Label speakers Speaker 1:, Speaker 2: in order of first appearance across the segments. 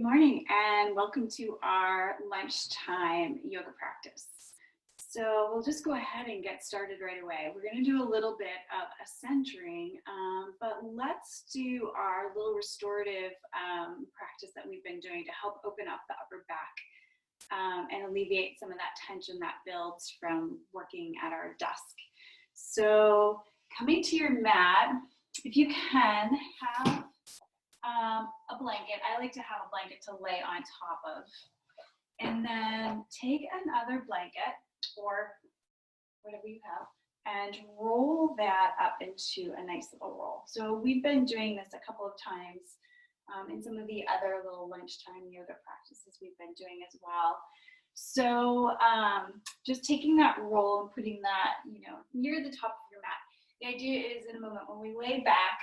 Speaker 1: Good morning and welcome to our lunchtime yoga practice. So we'll just go ahead and get started right away. We're going to do a little bit of a centering, but let's do our little restorative practice that we've been doing to help open up the upper back and alleviate some of that tension that builds from working at our desk. So coming to your mat, if you can have a blanket. I like to have a blanket to lay on top of. And then take another blanket or whatever you have and roll that up into a nice little roll. So we've been doing this a couple of times in some of the other little lunchtime yoga practices we've been doing as well. So just taking that roll and putting that, near the top of your mat. The idea is in a moment when we lay back,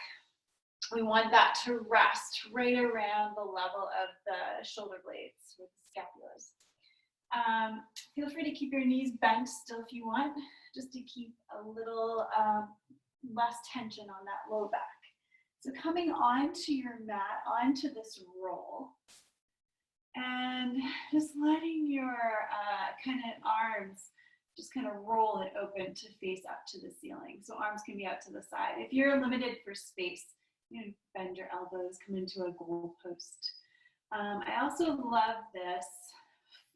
Speaker 1: we want that to rest right around the level of the shoulder blades with the scapulas. Feel free to keep your knees bent still if you want, just to keep a little less tension on that low back. So coming onto your mat, onto this roll, and just letting your kind of arms just kind of roll it open to face up to the ceiling. So arms can be out to the side. If you're limited for space, bend your elbows, come into a goal post. I also love this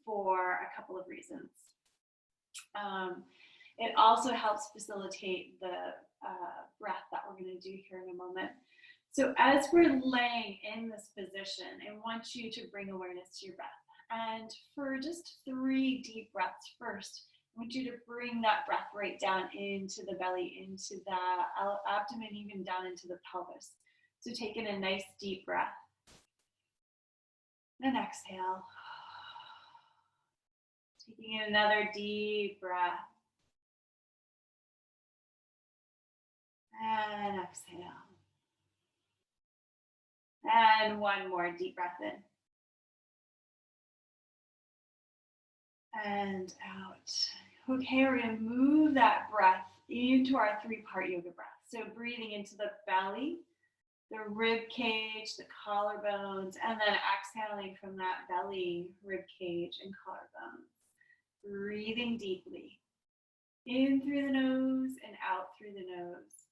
Speaker 1: for a couple of reasons. It also helps facilitate the breath that we're going to do here in a moment. So as we're laying in this position, I want you to bring awareness to your breath. And for just 3 deep breaths first, I want you to bring that breath right down into the belly, into the abdomen, even down into the pelvis. So take in a nice deep breath. And exhale. Taking in another deep breath. And exhale. And one more deep breath in. And out. Okay, we're going to move that breath into our 3-part yoga breath. So breathing into the belly, the rib cage, the collarbones, and then exhaling from that belly, rib cage, and collarbones. Breathing deeply. In through the nose and out through the nose.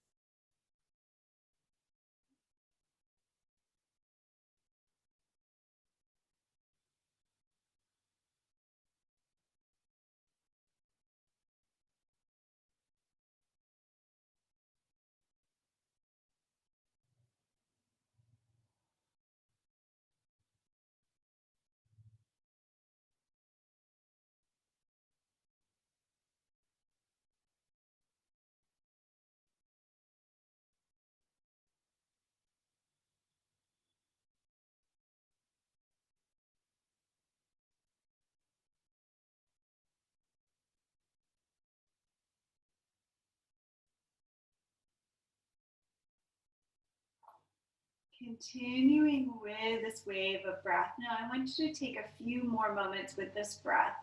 Speaker 1: Continuing with this wave of breath. Now I want you to take a few more moments with this breath.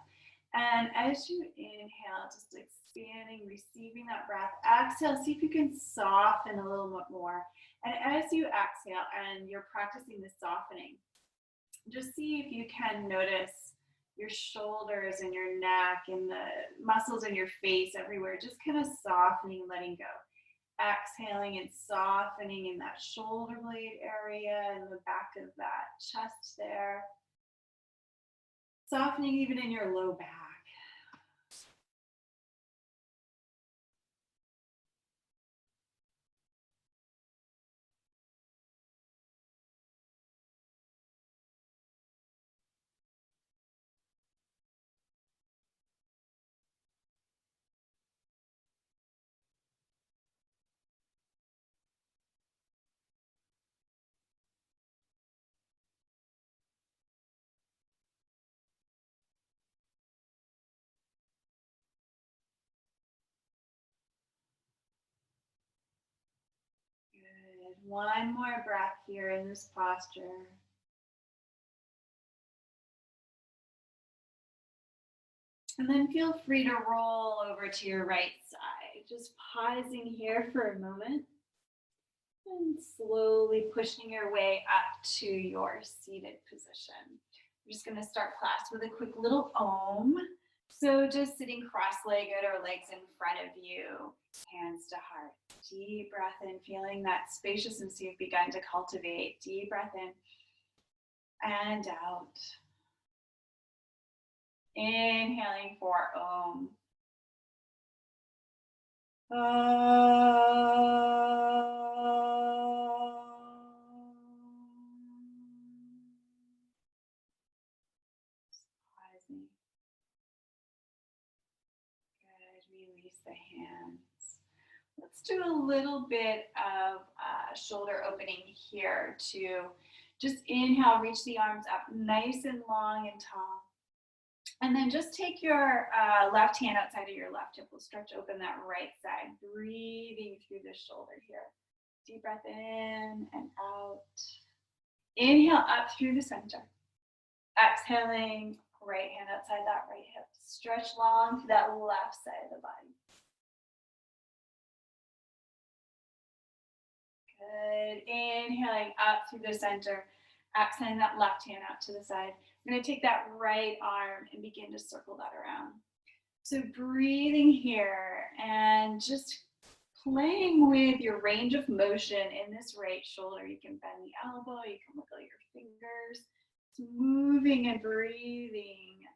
Speaker 1: And as you inhale, just expanding, receiving that breath. Exhale, see if you can soften a little bit more. And as you exhale and you're practicing the softening, just see if you can notice your shoulders and your neck and the muscles in your face everywhere, just kind of softening, letting go. Exhaling and softening in that shoulder blade area and the back of that chest there. Softening even in your low back. Good. One more breath here in this posture. And then feel free to roll over to your right side. Just pausing here for a moment. And slowly pushing your way up to your seated position. We're just going to start class with a quick little Om. So just sitting cross-legged or legs in front of you, hands to heart. Deep breath in, feeling that spaciousness you've begun to cultivate. Deep breath in and out. Inhaling for Om. Pausing. Good. Release the hands. Let's do a little bit of shoulder opening here to just inhale, reach the arms up nice and long and tall. And then just take your left hand outside of your left hip. We'll stretch open that right side, breathing through the shoulder here. Deep breath in and out. Inhale up through the center. Exhaling, right hand outside that right hip. Stretch long to that left side of the body. Good. Inhaling up through the center. Exhaling that left hand out to the side. We're going to take that right arm and begin to circle that around. So breathing here and just playing with your range of motion in this right shoulder. You can bend the elbow, you can wiggle your fingers. It's moving and breathing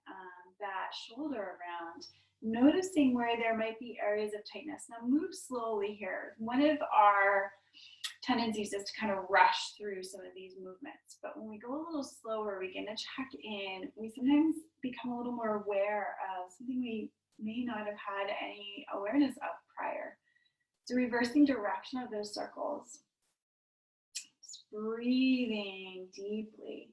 Speaker 1: that shoulder around. Noticing where there might be areas of tightness. Now move slowly here. One of our tendencies is to kind of rush through some of these movements. But when we go a little slower, we begin to check in. We sometimes become a little more aware of something we may not have had any awareness of prior. So reversing direction of those circles. Just breathing deeply.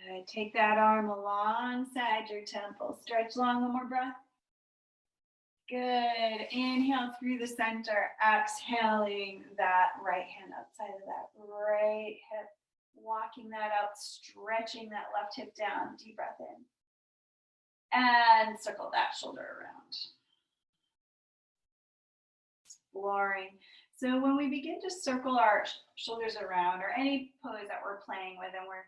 Speaker 1: Good. Take that arm alongside your temple. Stretch long, one more breath. Good. Inhale through the center. Exhaling that right hand outside of that right hip. Walking that out, stretching that left hip down. Deep breath in. And circle that shoulder around. Exploring. So when we begin to circle our shoulders around, or any pose that we're playing with, and we're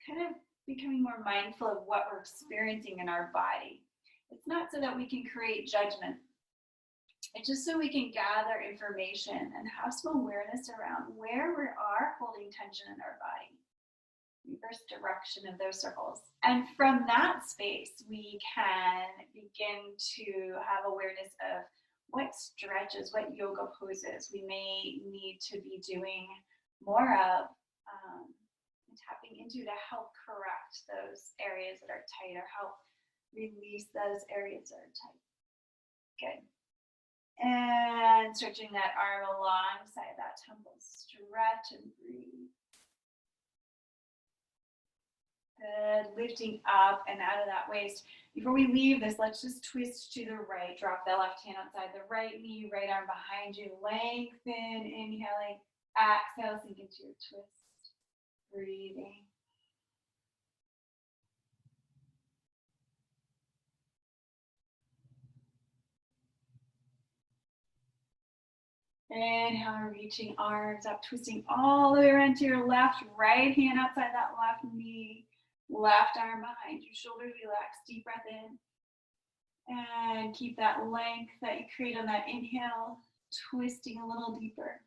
Speaker 1: kind of becoming more mindful of what we're experiencing in our body. It's not so that we can create judgment. It's just so we can gather information and have some awareness around where we are holding tension in our body. Reverse direction of those circles. And from that space, we can begin to have awareness of what stretches, what yoga poses we may need to be doing more of, tapping into to help correct those areas that are tight or help release those areas that are tight. Good. And stretching that arm alongside that temple. Stretch and breathe. Good. Lifting up and out of that waist. Before we leave this, let's just twist to the right. Drop the left hand outside the right knee, right arm behind you. Lengthen, inhaling. Exhale, sink into your twist. Breathing. Inhale, reaching arms up, twisting all the way around to your left, right hand outside that left knee, left arm behind you, shoulders relaxed, deep breath in. And keep that length that you create on that inhale, twisting a little deeper.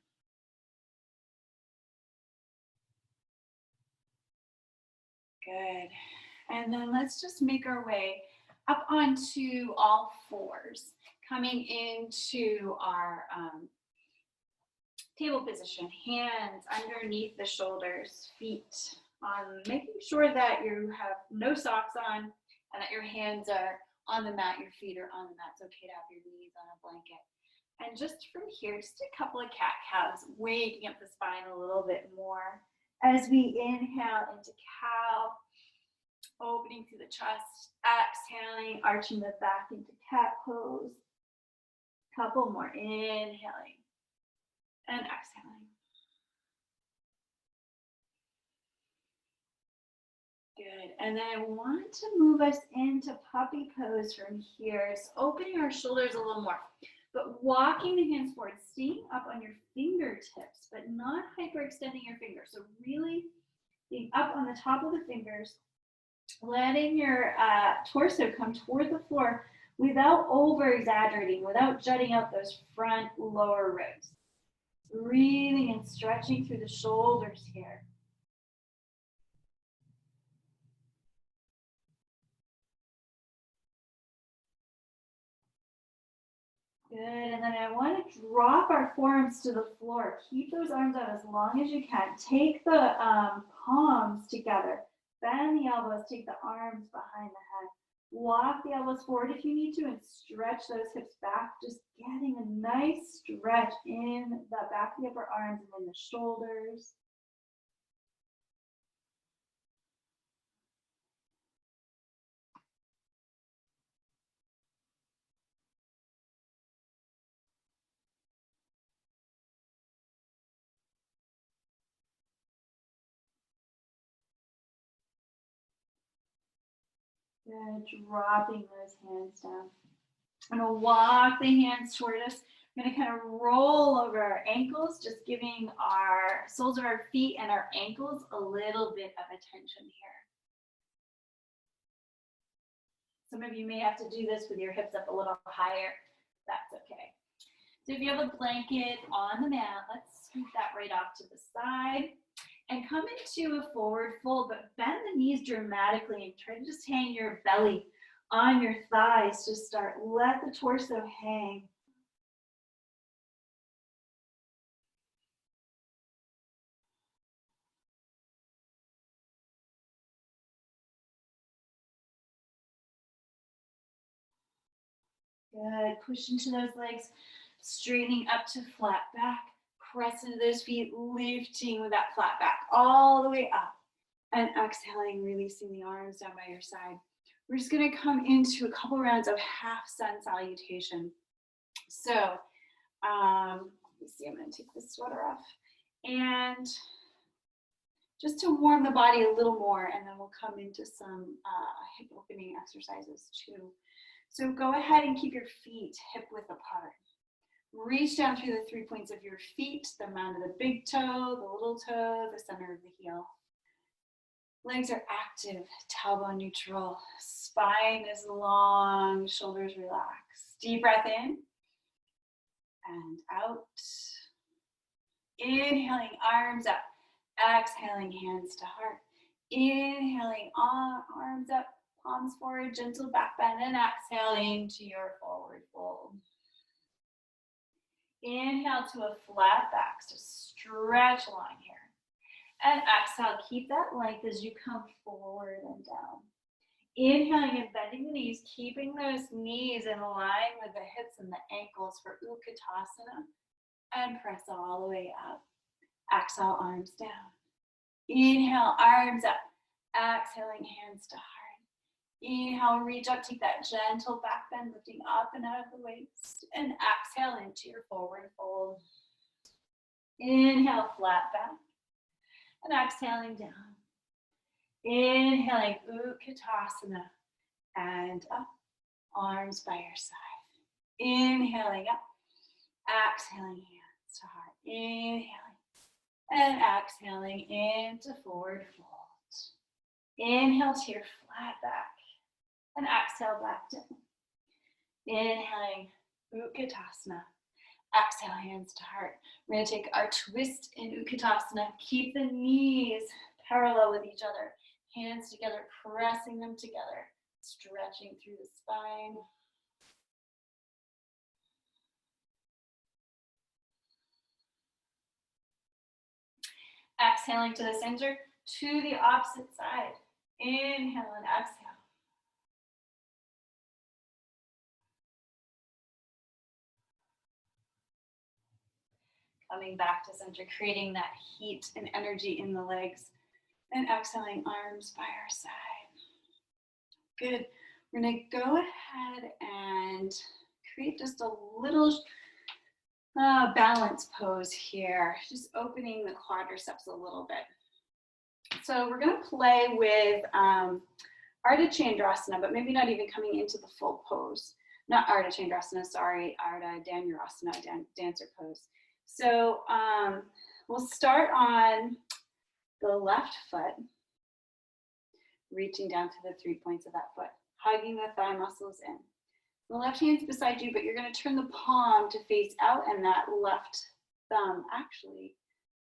Speaker 1: Good. And then let's just make our way up onto all fours, coming into our table position, hands underneath the shoulders, feet on, making sure that you have no socks on and that your hands are on the mat, your feet are on the mat. It's okay to have your knees on a blanket. And just from here, just a couple of cat-cows, waking up the spine a little bit more. As we inhale into cow, opening through the chest, exhaling, arching the back into cat pose. Couple more, inhaling and exhaling. Good. Good. And then I want to move us into puppy pose from here. So opening our shoulders a little more, but walking the hands forward, staying up on your fingertips, but not hyperextending your fingers. So really being up on the top of the fingers, letting your torso come toward the floor without over exaggerating, without jutting out those front lower ribs. Breathing and stretching through the shoulders here. Good, and then I want to drop our forearms to the floor. Keep those arms out as long as you can. Take the palms together. Bend the elbows, take the arms behind the head. Walk the elbows forward if you need to and stretch those hips back. Just getting a nice stretch in the back of the upper arms and in the shoulders. Good, dropping those hands down. I'm going to walk the hands toward us. I'm going to kind of roll over our ankles, just giving our soles of our feet and our ankles a little bit of attention here. Some of you may have to do this with your hips up a little higher. That's okay. So if you have a blanket on the mat, let's scoot that right off to the side. And come into a forward fold, but bend the knees dramatically and try to just hang your belly on your thighs to start. Let the torso hang. Good. Push into those legs, straightening up to flat back. Press into those feet, lifting with that flat back all the way up. And exhaling, releasing the arms down by your side. We're just going to come into a couple rounds of half sun salutation. So, let me see, I'm going to take this sweater off. And just to warm the body a little more, and then we'll come into some hip opening exercises too. So go ahead and keep your feet hip width apart. Reach down through the 3 points of your feet, the mound of the big toe, the little toe, the center of the heel. Legs are active, tailbone neutral. Spine is long, shoulders relaxed. Deep breath in and out. Inhaling, arms up. Exhaling, hands to heart. Inhaling, arms up, palms forward, gentle back bend, and exhaling to your forward fold. Inhale to a flat back, so stretch along here. And exhale, keep that length as you come forward and down. Inhaling and bending the knees, keeping those knees in line with the hips and the ankles for Utkatasana. And press all the way up. Exhale, arms down. Inhale, arms up. Exhaling, hands to heart. Inhale, reach up, take that gentle back bend, lifting up and out of the waist. And exhale into your forward fold. Inhale, flat back. And exhaling down. Inhaling, Utkatasana. And up, arms by your side. Inhaling up. Exhaling, hands to heart. Inhaling. And exhaling into forward fold. Inhale to your flat back. And exhale back down. Inhaling, Utkatasana. Exhale, hands to heart. We're going to take our twist in Utkatasana. Keep the knees parallel with each other. Hands together, pressing them together. Stretching through the spine. Exhaling to the center, to the opposite side. Inhale and exhale. Coming back to center, creating that heat and energy in the legs. And exhaling, arms by our side. Good. We're going to go ahead and create just a little balance pose here. Just opening the quadriceps a little bit. So we're going to play with Ardha Chandrasana, but maybe not even coming into the full pose. Not Ardha Chandrasana, sorry, Ardha Dhanurasana, dancer pose. So we'll start on the left foot, reaching down to the 3 points of that foot, hugging the thigh muscles in. The left hand's beside you, but you're going to turn the palm to face out, and that left thumb actually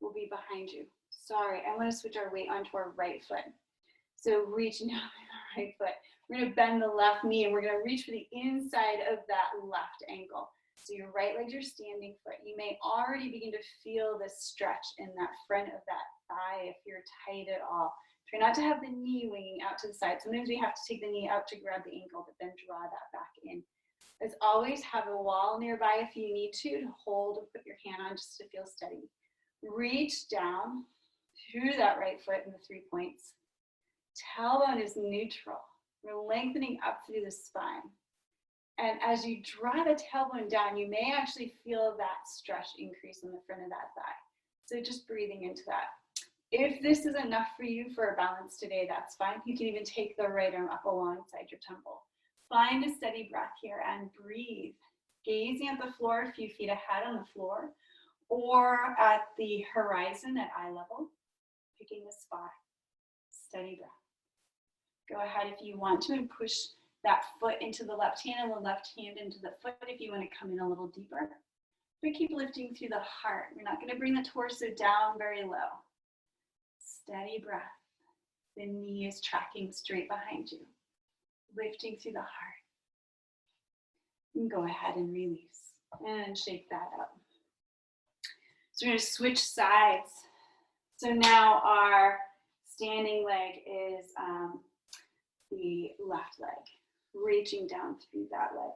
Speaker 1: will be behind you. Sorry, I want to switch our weight onto our right foot. So reaching down with the right foot. We're going to bend the left knee, and we're going to reach for the inside of that left ankle. So your right leg's your standing foot. You may already begin to feel this stretch in that front of that thigh if you're tight at all. Try not to have the knee winging out to the side. Sometimes we have to take the knee out to grab the ankle, but then draw that back in. As always, have a wall nearby if you need to hold or put your hand on just to feel steady. Reach down through that right foot in the 3 points. Tailbone is neutral. We're lengthening up through the spine. And as you draw the tailbone down, you may actually feel that stretch increase in the front of that thigh. So just breathing into that. If this is enough for you for a balance today, that's fine. You can even take the right arm up alongside your temple. Find a steady breath here and breathe. Gazing at the floor, a few feet ahead on the floor, or at the horizon at eye level, picking a spot. Steady breath. Go ahead if you want to and push that foot into the left hand and the left hand into the foot if you want to come in a little deeper. But keep lifting through the heart. We're not going to bring the torso down very low. Steady breath. The knee is tracking straight behind you. Lifting through the heart. And go ahead and release and shake that up. So we're going to switch sides. So now our standing leg is the left leg, reaching down through that leg.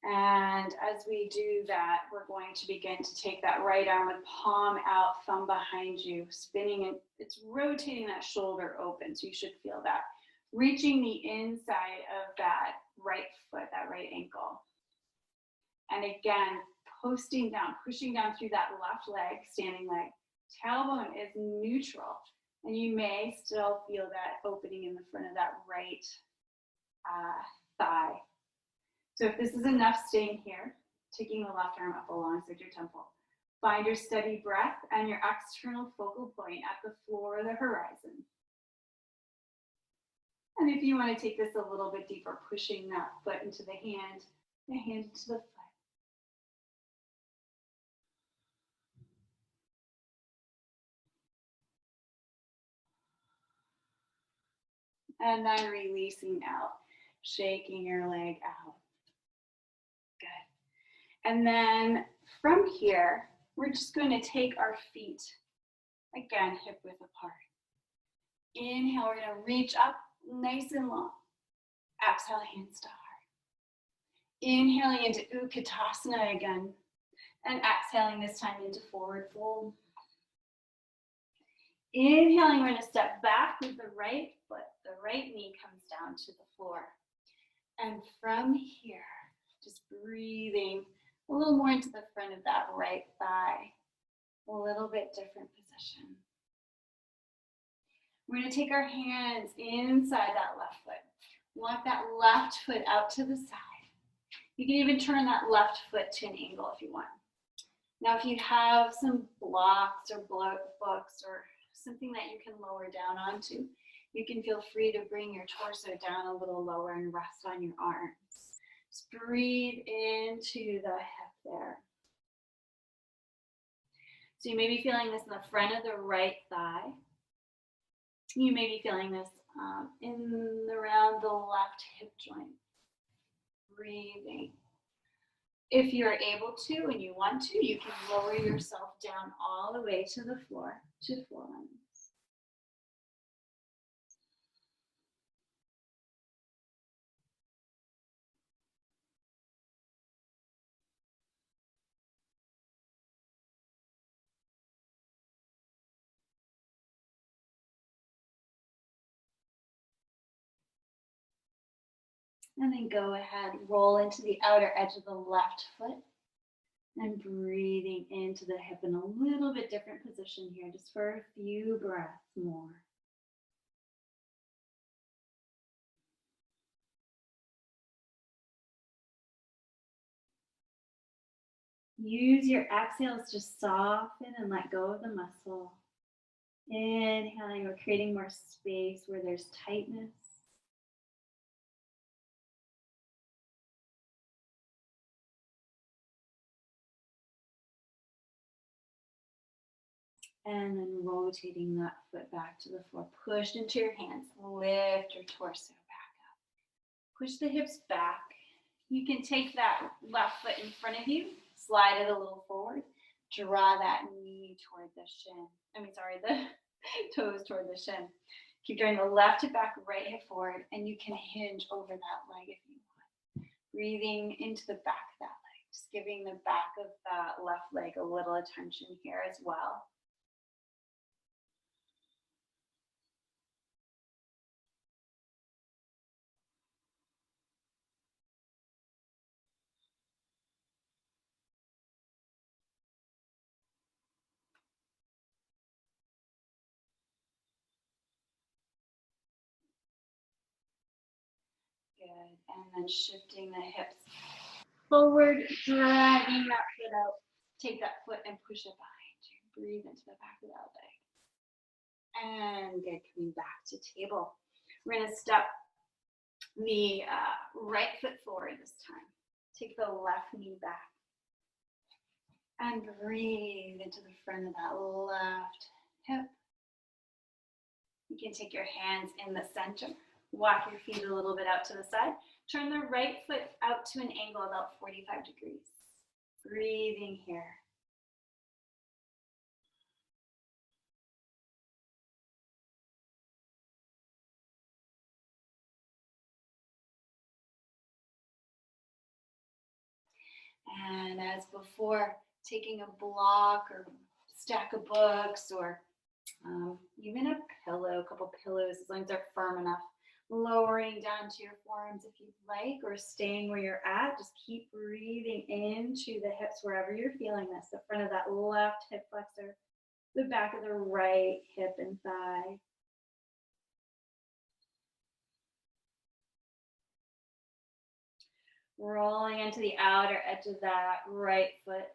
Speaker 1: And as we do that, we're going to begin to take that right arm with palm out, thumb behind you, spinning it. It's rotating that shoulder open, so you should feel that. Reaching the inside of that right foot, that right ankle. And again, pushing down through that left leg, standing leg. Tailbone is neutral, and you may still feel that opening in the front of that right thigh. So if this is enough, staying here, taking the left arm up alongside your temple. Find your steady breath and your external focal point at the floor or the horizon. And if you want to take this a little bit deeper, pushing that foot into the hand into the foot. And then releasing out, shaking your leg out. Good. And then from here, we're just going to take our feet, again, hip width apart. Inhale, we're going to reach up nice and long. Exhale, hands to heart. Inhaling into Utkatasana again. And exhaling this time into forward fold. Inhaling, we're going to step back with the right foot. The right knee comes down to the floor. And from here, just breathing a little more into the front of that right thigh. A little bit different position. We're going to take our hands inside that left foot. Walk that left foot out to the side. You can even turn that left foot to an angle if you want. Now, if you have some blocks or books or something that you can lower down onto, you can feel free to bring your torso down a little lower and rest on your arms. Just breathe into the hip there. So you may be feeling this in the front of the right thigh. You may be feeling this around the left hip joint. Breathing. If you're able to and you want to, you can lower yourself down all the way to the floor, to the floor lines. And then go ahead, roll into the outer edge of the left foot. And breathing into the hip in a little bit different position here, just for a few breaths more. Use your exhales to soften and let go of the muscle. Inhaling, we're creating more space where there's tightness. And then rotating that foot back to the floor. Push into your hands. Lift your torso back up. Push the hips back. You can take that left foot in front of you, slide it a little forward, draw that knee toward the shin. The toes toward the shin. Keep drawing the left hip back, right hip forward, and you can hinge over that leg if you want. Breathing into the back of that leg, just giving the back of that left leg a little attention here as well. Good, and then shifting the hips forward, dragging that foot out. Take that foot and push it behind you. Breathe into the back of that leg. And good, coming back to table. We're gonna step the right foot forward this time. Take the left knee back. And breathe into the front of that left hip. You can take your hands in the center. Walk your feet a little bit out to the side. Turn the right foot out to an angle about 45 degrees. Breathing here. And as before, taking a block or stack of books or even a pillow, a couple pillows, as long as they're firm enough. Lowering down to your forearms if you'd like, or staying where you're at. Just keep breathing into the hips wherever you're feeling this. The front of that left hip flexor, the back of the right hip and thigh. Rolling into the outer edge of that right foot.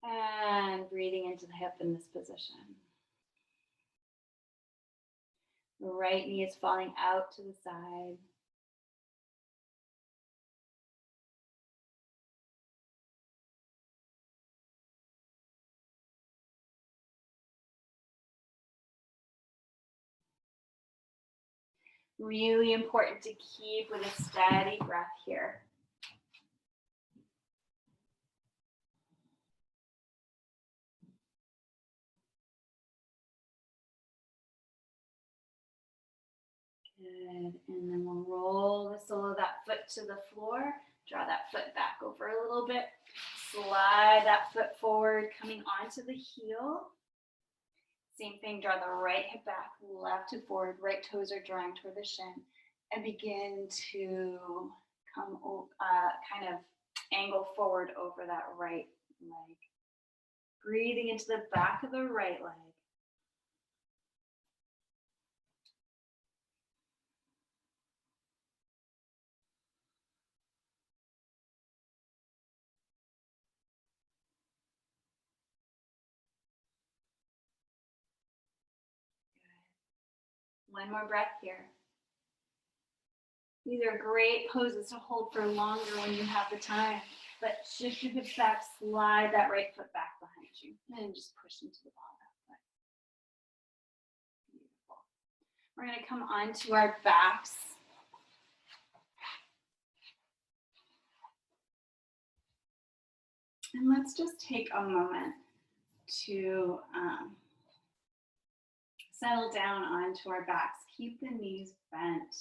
Speaker 1: And breathing into the hip in this position. The right knee is falling out to the side. Really important to keep with a steady breath here. Good, and then we'll roll the sole of that foot to the floor. Draw that foot back over a little bit. Slide that foot forward, coming onto the heel. Same thing, draw the right hip back, left hip forward, right toes are drawing toward the shin. And begin to come kind of angle forward over that right leg. Breathing into the back of the right leg. Good. One more breath here. These are great poses to hold for longer when you have the time. But shift your hips back, slide that right foot back behind you, and just push into the ball of that foot. Beautiful. We're going to come onto our backs. And let's just take a moment to settle down onto our backs. Keep the knees bent.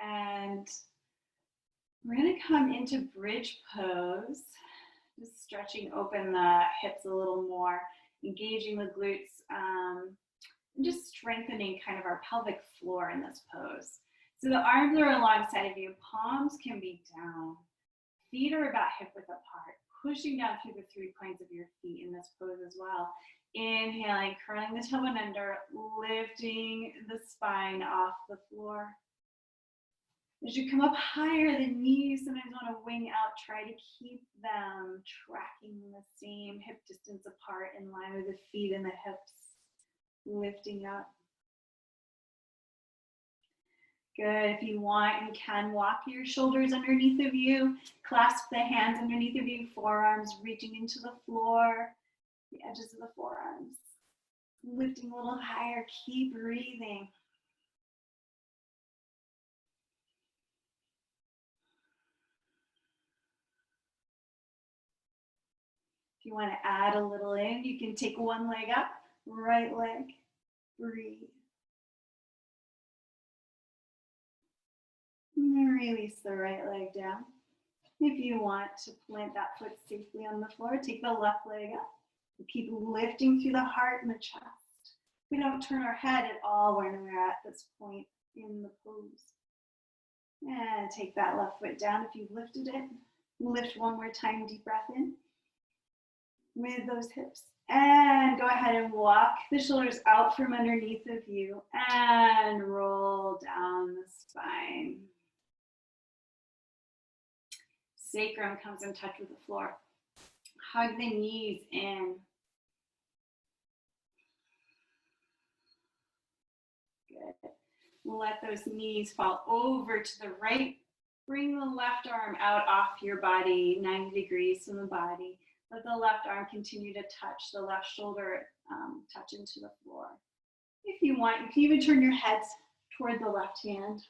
Speaker 1: And we're going to come into bridge pose, just stretching open the hips a little more, engaging the glutes, and just strengthening kind of our pelvic floor in this pose. So the arms are alongside of you, palms can be down. Feet are about hip width apart, pushing down through the 3 points of your feet in this pose as well. Inhaling, curling the tailbone under, lifting the spine off the floor. As you come up higher, the knees sometimes want to wing out. Try to keep them tracking the same hip distance apart in line with the feet and the hips. Lifting up. Good. If you want, you can walk your shoulders underneath of you. Clasp the hands underneath of you, forearms reaching into the floor, the edges of the forearms. Lifting a little higher. Keep breathing. If you want to add a little in, you can take one leg up, right leg, breathe. And release the right leg down. If you want to plant that foot safely on the floor, take the left leg up. Keep lifting through the heart and the chest. We don't turn our head at all when we're at this point in the pose. And take that left foot down if you've lifted it. Lift one more time, deep breath in with those hips. And go ahead and walk the shoulders out from underneath of you and roll down the spine. Sacrum comes in touch with the floor. Hug the knees in. Good. Let those knees fall over to the right. Bring the left arm out off your body, 90 degrees from the body. Let the left arm continue to touch the left shoulder, touch into the floor. If you want, you can even turn your heads toward the left hand.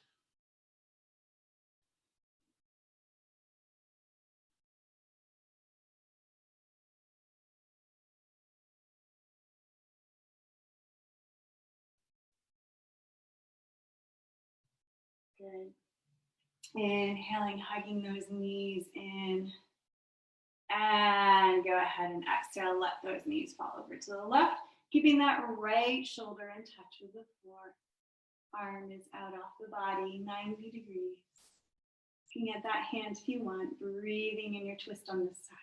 Speaker 1: Good. Inhaling, hugging those knees in. And go ahead and exhale, let those knees fall over to the left, keeping that right shoulder in touch with the floor. Arm is out off the body, 90 degrees. Looking at that hand if you want, breathing in your twist on this side.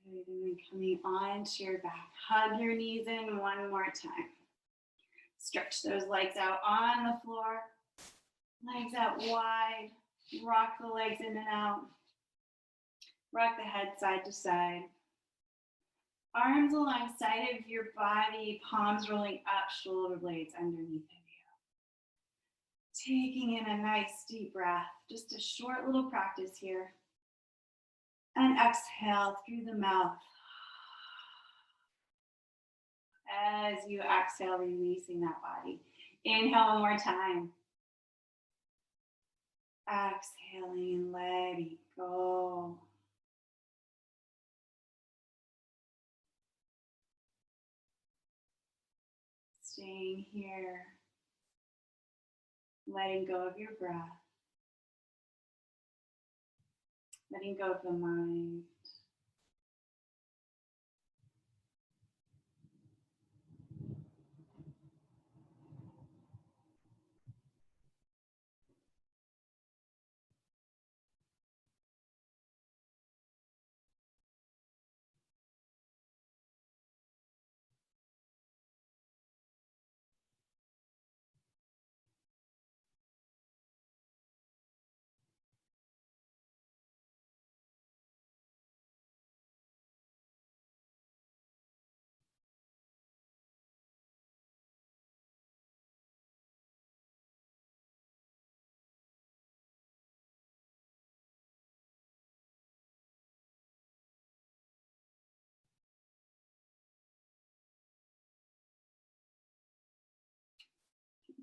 Speaker 1: Good, and then coming onto your back. Hug your knees in one more time. Stretch those legs out on the floor. Legs out wide. Rock the legs in and out. Rock the head side to side. Arms alongside of your body, palms rolling up, shoulder blades underneath of you. Taking in a nice deep breath, just a short little practice here. And exhale through the mouth. As you exhale, releasing that body. Inhale one more time. Exhaling and letting go. Staying here. Letting go of your breath. Letting go of the mind.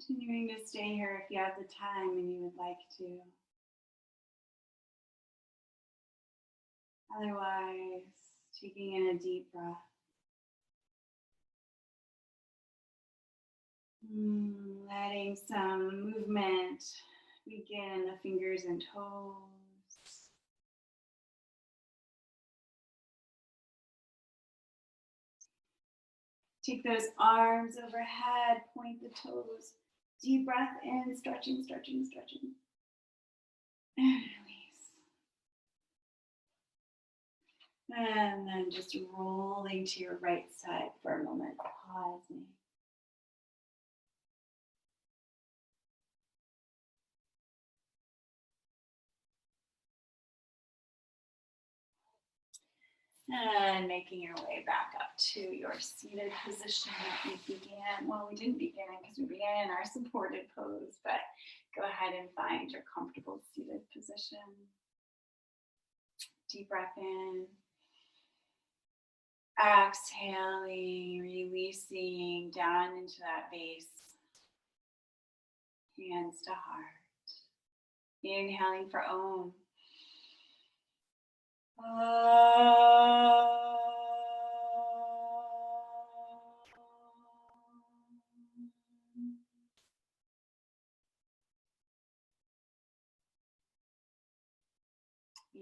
Speaker 1: Continuing to stay here if you have the time and you would like to. Otherwise, taking in a deep breath. letting some movement begin in the fingers and toes. Take those arms overhead, point the toes. Deep breath in, stretching, stretching, stretching. And release. And then just rolling to your right side for a moment, pausing. And making your way back up to your seated position that we began. Well, we didn't begin because we began in our supported pose, but go ahead and find your comfortable seated position. Deep breath in. Exhaling, releasing down into that base. Hands to heart. Inhaling for Om. May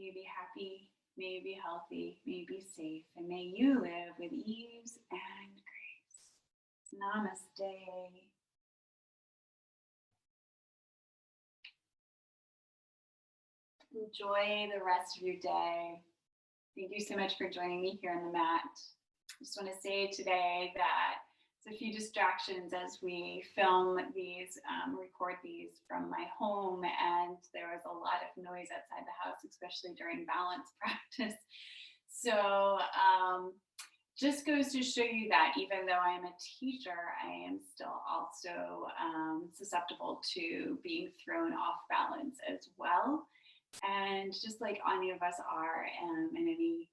Speaker 1: you be happy, may you be healthy, may you be safe, and may you live with ease and grace. Namaste. Enjoy the rest of your day. Thank you so much for joining me here on the mat. I just want to say today that there's a few distractions as we film these, record these from my home, and there was a lot of noise outside the house, especially during balance practice. So just goes to show you that even though I am a teacher, I am still also susceptible to being thrown off balance as well. And just like any of us are in any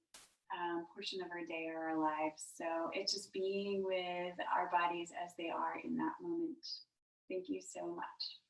Speaker 1: portion of our day or our lives. So it's just being with our bodies as they are in that moment. Thank you so much.